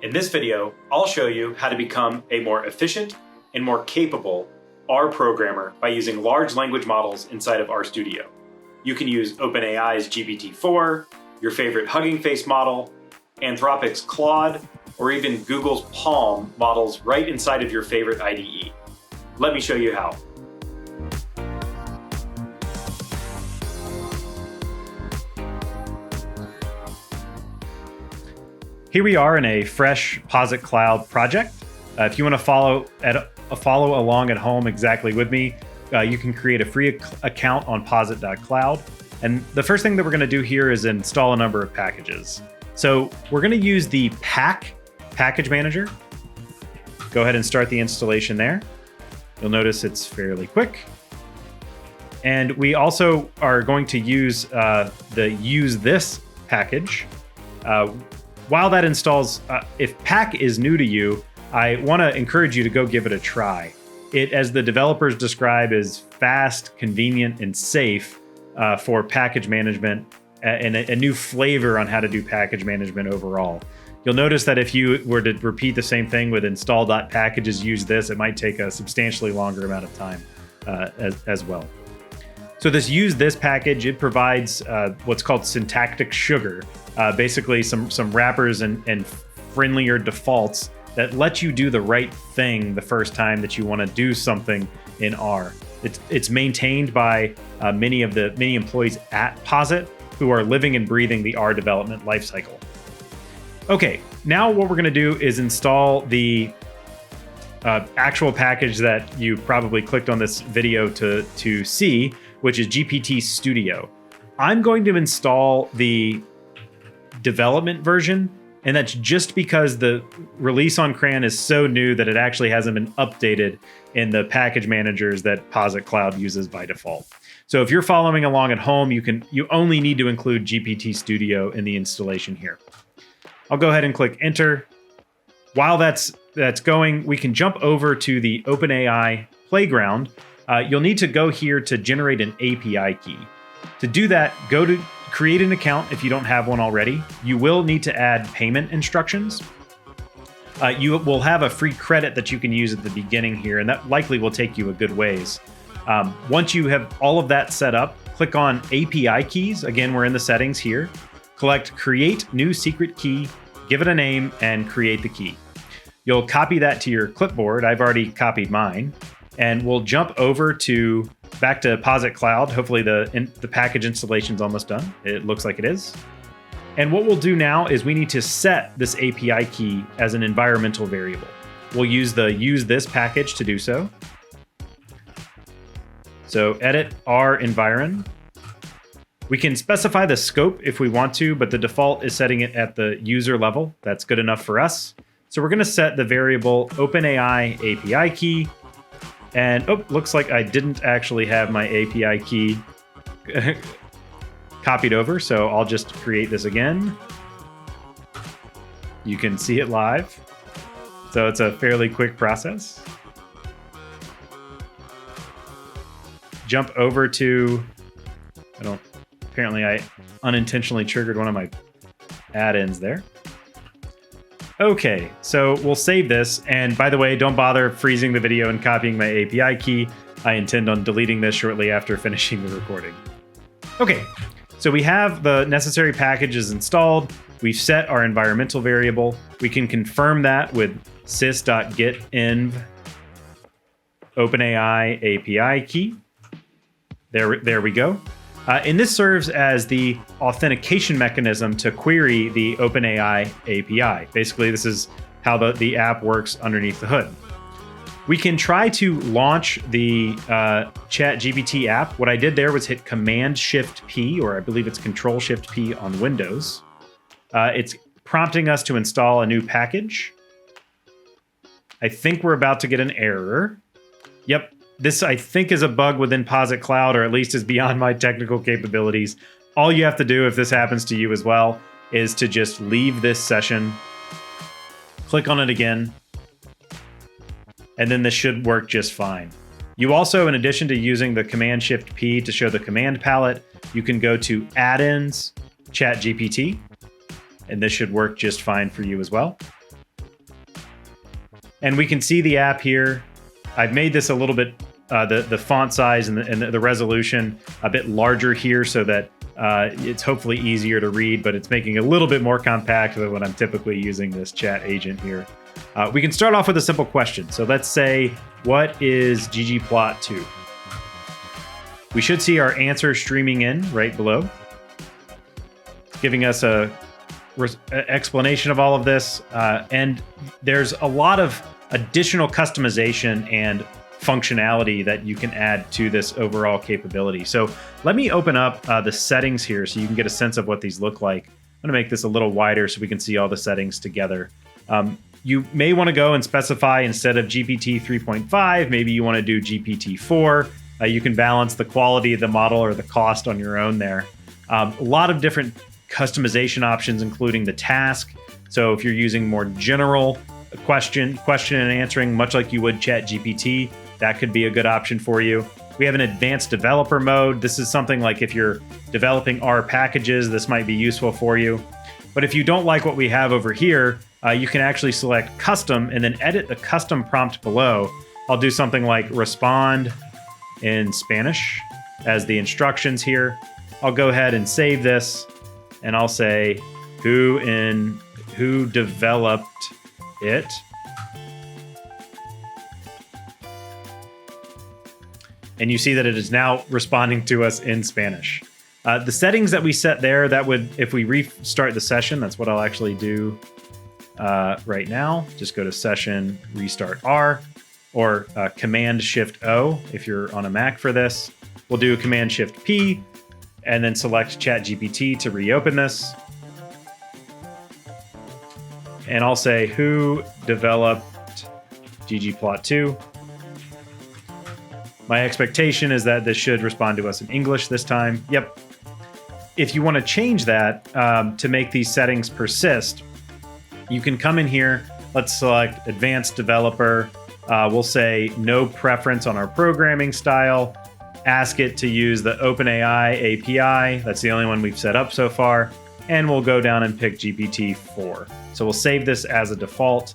In this video, I'll show you how to become a more efficient and more capable R programmer by using large language models inside of RStudio. You can use OpenAI's GPT-4, your favorite Hugging Face model, Anthropic's Claude, or even Google's Palm models right inside of your favorite IDE. Let me show you how. Here we are in a fresh Posit Cloud project. If you want to follow along at home exactly with me, you can create a free account on posit.cloud. And the first thing that we're going to do here is install a number of packages. So we're going to use the package manager. Go ahead and start the installation there. You'll notice it's fairly quick. And we also are going to use the use this package. While that installs, if pack is new to you, I want to encourage you to go give it a try. It, as the developers describe, is fast, convenient, and safe for package management and a new flavor on how to do package management overall. You'll notice that if you were to repeat the same thing with install.packages, use this, it might take a substantially longer amount of time as well. So this use this package, it provides what's called syntactic sugar, basically some wrappers and friendlier defaults that let you do the right thing the first time that you want to do something in R. It's maintained by many employees at Posit who are living and breathing the R development lifecycle. Okay, now what we're going to do is install the actual package that you probably clicked on this video to see, which is GPT-studio. I'm going to install the development version, and that's just because the release on CRAN is so new that it actually hasn't been updated in the package managers that Posit Cloud uses by default. So if you're following along at home, you only need to include GPT-studio in the installation here. I'll go ahead and click enter. While that's going, we can jump over to the OpenAI playground. You'll need to go here to generate an API key. To do that, go to create an account if you don't have one already. You will need to add payment instructions. You will have a free credit that you can use at the beginning here, and that likely will take you a good ways. Once you have all of that set up, click on API keys. Again, we're in the settings here. Select create new secret key, give it a name, and create the key. You'll copy that to your clipboard. I've already copied mine. And we'll jump over back to Posit Cloud. Hopefully the package installation's almost done. It looks like it is. And what we'll do now is we need to set this API key as an environmental variable. We'll use the use this package to do so. So edit R environ. We can specify the scope if we want to, but the default is setting it at the user level. That's good enough for us. So we're going to set the variable OpenAI API key. And looks like I didn't actually have my API key copied over, so I'll just create this again. You can see it live. So it's a fairly quick process. Jump over to, apparently I unintentionally triggered one of my add-ins there. Okay, so we'll save this. And by the way, don't bother freezing the video and copying my API key. I intend on deleting this shortly after finishing the recording. Okay, so we have the necessary packages installed. We've set our environmental variable. We can confirm that with sys.getinv OpenAI API key. There we go. And this serves as the authentication mechanism to query the OpenAI API. Basically, this is how the app works underneath the hood. We can try to launch the ChatGPT app. What I did there was hit Command-Shift-P, or I believe it's Control-Shift-P on Windows. It's prompting us to install a new package. I think we're about to get an error. Yep. This, I think, is a bug within Posit Cloud, or at least is beyond my technical capabilities. All you have to do, if this happens to you as well, is to just leave this session, click on it again, and then this should work just fine. You also, in addition to using the Command-Shift-P to show the command palette, you can go to Add-ins, ChatGPT, and this should work just fine for you as well. And we can see the app here. I've made this a little bit, the font size and the resolution a bit larger here so that it's hopefully easier to read, but it's making it a little bit more compact than when I'm typically using this chat agent here. We can start off with a simple question. So let's say, what is ggplot2? We should see our answer streaming in right below. It's giving us a explanation of all of this, and there's a lot of additional customization and functionality that you can add to this overall capability. So let me open up the settings here so you can get a sense of what these look like. I'm going to make this a little wider so we can see all the settings together. You may want to go and specify, instead of GPT 3.5, maybe you want to do GPT-4. You can balance the quality of the model or the cost on your own there. A lot of different customization options, including the task. So if you're using more general question and answering, much like you would ChatGPT, that could be a good option for you. We have an advanced developer mode. This is something like if you're developing R packages, this might be useful for you. But if you don't like what we have over here, you can actually select custom and then edit the custom prompt below. I'll do something like respond in Spanish as the instructions here. I'll go ahead and save this, and I'll say who developed it. And you see that it is now responding to us in Spanish. The settings that we set there, that would, if we restart the session, that's what I'll actually do right now. Just go to session, restart R, or Command Shift O if you're on a Mac for this. We'll do Command Shift P, and then select ChatGPT to reopen this. And I'll say, who developed ggplot2? My expectation is that this should respond to us in English this time. Yep. If you want to change that to make these settings persist, you can come in here. Let's select Advanced Developer. We'll say no preference on our programming style. Ask it to use the OpenAI API. That's the only one we've set up so far. And we'll go down and pick GPT-4. So we'll save this as a default.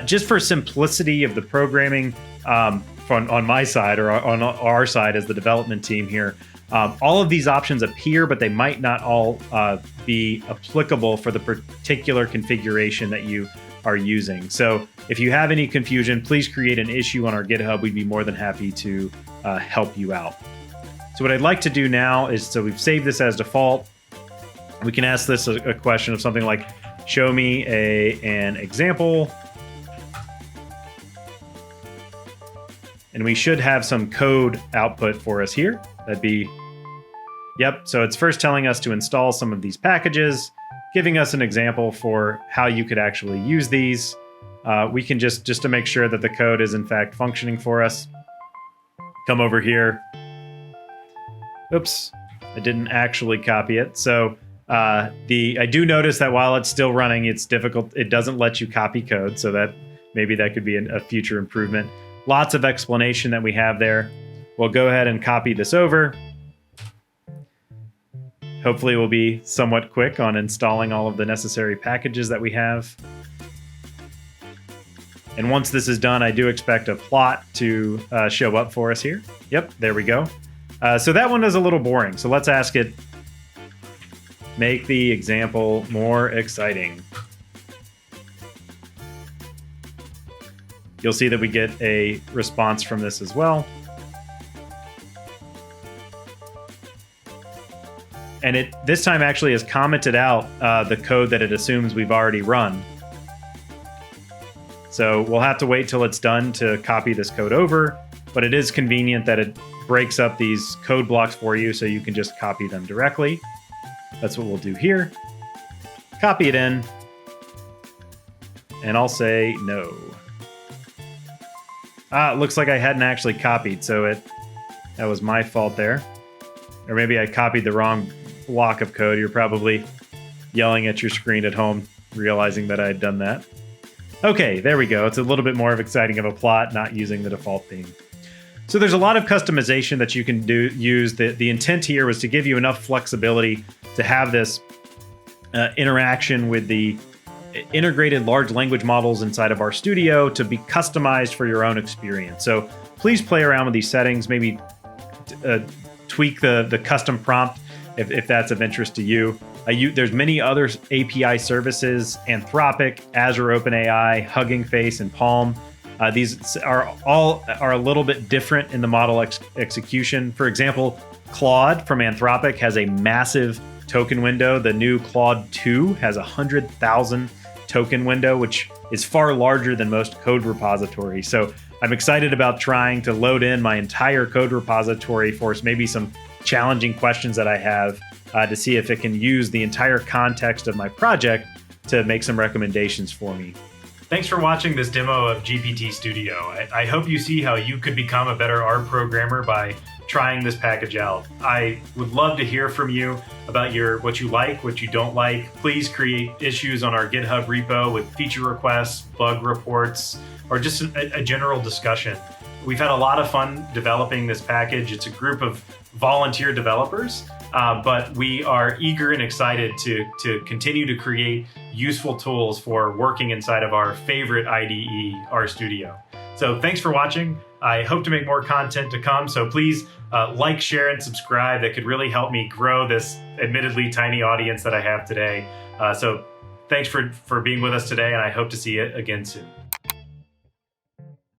Just for simplicity of the programming on my side, or on our side as the development team here, all of these options appear, but they might not all be applicable for the particular configuration that you are using. So if you have any confusion, please create an issue on our GitHub. We'd be more than happy to help you out. So what I'd like to do now is, so we've saved this as default. We can ask this a question of something like, show me an example. And we should have some code output for us here. That'd be, yep. So it's first telling us to install some of these packages, giving us an example for how you could actually use these. We can just to make sure that the code is in fact functioning for us, come over here. Oops, I didn't actually copy it. So I do notice that while it's still running, it's difficult. It doesn't let you copy code. So that maybe that could be a future improvement. Lots of explanation that we have there. We'll go ahead and copy this over. Hopefully we'll be somewhat quick on installing all of the necessary packages that we have. And once this is done, I do expect a plot to show up for us here. Yep, there we go. So that one is a little boring. So let's ask it, make the example more exciting. You'll see that we get a response from this as well. And it this time actually has commented out the code that it assumes we've already run. So we'll have to wait till it's done to copy this code over, but it is convenient that it breaks up these code blocks for you so you can just copy them directly. That's what we'll do here. Copy it in, and I'll say no. It looks like I hadn't actually copied, so that was my fault there. Or maybe I copied the wrong block of code. You're probably yelling at your screen at home, realizing that I had done that. Okay, there we go. It's a little bit more exciting of a plot, not using the default theme. So there's a lot of customization that you can use. The intent here was to give you enough flexibility to have this interaction with the integrated large language models inside of RStudio to be customized for your own experience. So please play around with these settings, maybe tweak the custom prompt if that's of interest to you. There's many other API services: Anthropic, Azure OpenAI, Hugging Face, and Palm. These are a little bit different in the model execution. For example, Claude from Anthropic has a massive token window. The new Claude 2 has 100,000 token window, which is far larger than most code repositories. So I'm excited about trying to load in my entire code repository for maybe some challenging questions that I have to see if it can use the entire context of my project to make some recommendations for me. Thanks for watching this demo of GPTstudio. I hope you see how you could become a better R programmer by trying this package out. I would love to hear from you about what you like, what you don't like. Please create issues on our GitHub repo with feature requests, bug reports, or just a general discussion. We've had a lot of fun developing this package. It's a group of volunteer developers, but we are eager and excited to continue to create useful tools for working inside of our favorite IDE, RStudio. So thanks for watching. I hope to make more content to come, so please like, share, and subscribe. That could really help me grow this admittedly tiny audience that I have today. So thanks for being with us today, and I hope to see you again soon.